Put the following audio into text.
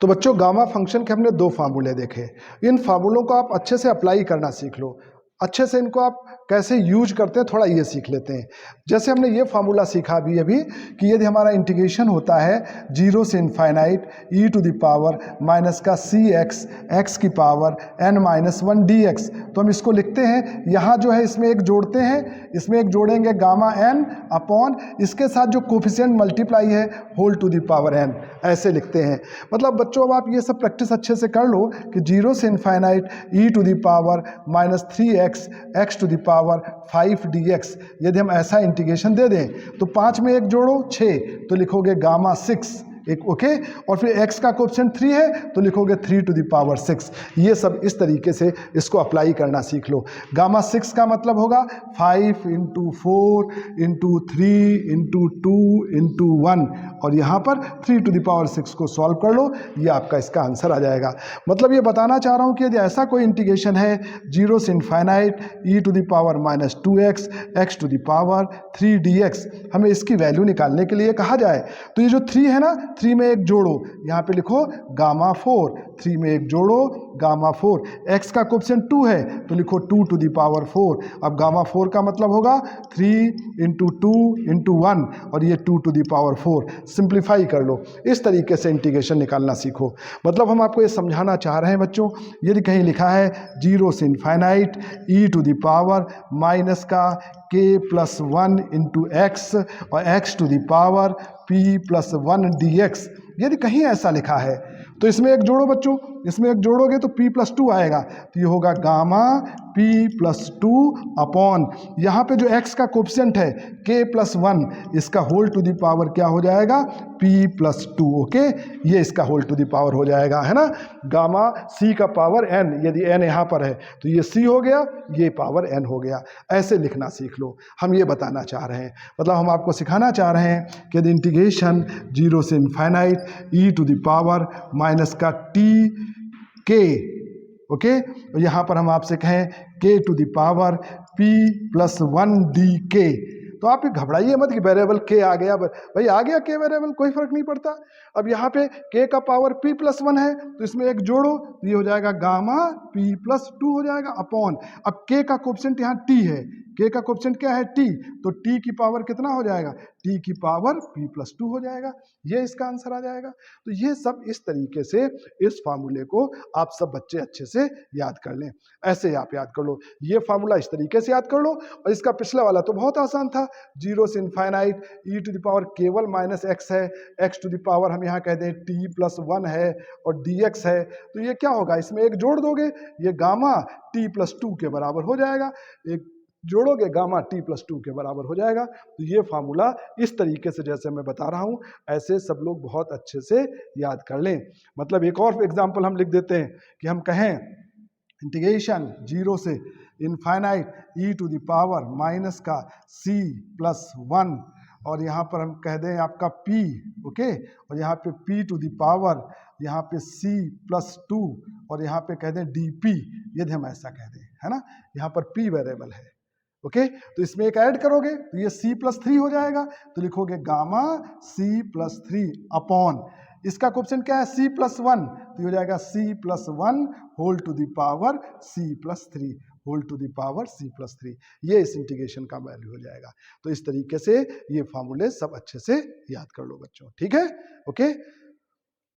तो बच्चों gamma function के हमने दो फार्मूले देखे। इन फार्मूलों को आप अच्छे से अप्लाई करना सीख लो, अच्छे से इनको आप कैसे यूज करते हैं थोड़ा ये सीख लेते हैं। जैसे हमने ये फार्मूला सीखा अभी कि यदि हमारा इंटीग्रेशन होता है 0 से infinite e to the power minus का cx x की पावर n-1 dx, तो हम इसको लिखते हैं, यहाँ जो है इसमें एक जोड़ते हैं, इसमें एक जोड़ेंगे गामा n अपॉन इसके साथ जो कोफिशिएंट मल्टीप्लाई है whole to the power n, ऐसे लिखते हैं। मतलब बच्चों अब आप ये सब प्रैक्टिस अच्छे से कर लो कि 0 से infinite e to the power minus 3x x to the power 5 dx, यदि हम ऐसा इंटीग्रेशन दे दें तो 5 में एक जोड़ो 6, तो लिखोगे गामा 6 एक, ओके। और फिर x का कोएफिशिएंट 3 है तो लिखोगे 3 टू द पावर 6। ये सब इस तरीके से इसको अप्लाई करना सीख लो। गामा 6 का मतलब होगा 5 इंटू 4 इंटू 3 इंटू 2 इंटू 1, और यहाँ पर 3 टू द पावर 6 को सॉल्व कर लो, ये आपका इसका आंसर आ जाएगा। मतलब ये बताना चाह रहा हूँ कि यदि ऐसा कोई इंटीग्रेशन है 0 से infinite e to the power minus 2x x to the power 3 dx, हमें इसकी वैल्यू निकालने के लिए कहा जाए तो ये जो 3 है ना, 3 में एक जोड़ो, यहाँ पे लिखो गामा 4, 3 में एक जोड़ो गामा 4, x का कोएफिशिएंट 2 है तो लिखो 2 टू द पावर 4। अब गामा 4 का मतलब होगा 3 इंटू 2 इंटू 1, और ये 2 टू द पावर 4। सिंप्लीफाई कर लो, इस तरीके से इंटीग्रेशन निकालना सीखो। मतलब हम आपको ये समझाना चाह रहे हैं बच्चों, यदि कहीं लिखा है 0 से infinite e to the power minus का k प्लस 1 इंटू एक्स और x to the power p plus 1 dx, यदि कहीं ऐसा लिखा है तो इसमें एक जोड़ो बच्चों, इसमें एक जोड़ोगे तो p प्लस 2 आएगा, तो ये होगा गामा p प्लस 2 अपॉन यहाँ पे जो x का कोएफिशिएंट है k प्लस 1, इसका होल टू द पावर क्या हो जाएगा p प्लस 2, ओके। ये इसका होल टू द पावर हो जाएगा, है ना। गामा c का पावर n, यदि n यहाँ पर है तो ये c हो गया, ये पावर n हो गया। ऐसे लिखना सीख लो, हम ये बताना चाह रहे हैं। मतलब हम आपको सिखाना चाह रहे हैं कि यदि इंटीग्रेशन 0 से infinite e to the power minus का t k, ओके, और यहाँ पर हम आपसे कहें k to the power p plus 1 dk, तो आप घबराइए मत कि वेरिएबल k आ गया, भाई आ गया k वेरिएबल, कोई फर्क नहीं पड़ता। अब यहाँ पे k का पावर p प्लस 1 है तो इसमें एक जोड़ो, तो ये हो जाएगा गामा p प्लस 2 हो जाएगा अपॉन, अब k का कोएफिशिएंट यहाँ t है, k का कोएफिशिएंट क्या है t, तो t की पावर कितना हो जाएगा, t की पावर p प्लस 2 हो जाएगा, ये इसका आंसर आ जाएगा। तो ये सब इस तरीके से इस फार्मूले को आप सब बच्चे अच्छे से याद कर लें। ऐसे आप याद कर लो, ये फार्मूला इस तरीके से याद कर लो, और इसका पिछला वाला तो बहुत आसान था, 0 से infinite e to the power केवल माइनस x है, x टू द पावर हम यहाँ कहते हैं t प्लस 1 है और dx है, तो ये क्या होगा, इसमें एक जोड़ दोगे, ये गामा t प्लस 2 के बराबर हो जाएगा, एक जोड़ोगे गामा t प्लस 2 के बराबर हो जाएगा। तो ये फार्मूला इस तरीके से जैसे मैं बता रहा हूँ ऐसे सब लोग बहुत अच्छे से याद कर लें। मतलब एक और एग्जांपल हम लिख देते हैं कि हम कहें इंटीग्रेशन 0 से infinite e to the power minus का c प्लस 1, और यहाँ पर हम कह दें आपका p, ओके, और यहाँ पे p टू द पावर यहाँ पे c प्लस 2, और यहाँ पे कह दें dp, यदि हम ऐसा कह दें, है ना, यहाँ पर p वेरिएबल है, ओके। तो इसमें एक ऐड करोगे तो ये c प्लस 3 हो जाएगा, तो लिखोगे गामा c प्लस 3 अपॉन, इसका कोएफिशिएंट क्या है c प्लस 1, तो हो जाएगा c plus 1 whole to the power c plus 3 whole to the power c plus 3, ये इस इंटीग्रेशन का वैल्यू हो जाएगा। तो इस तरीके से ये फार्मूले सब अच्छे से याद कर लो बच्चों, ठीक है, ओके।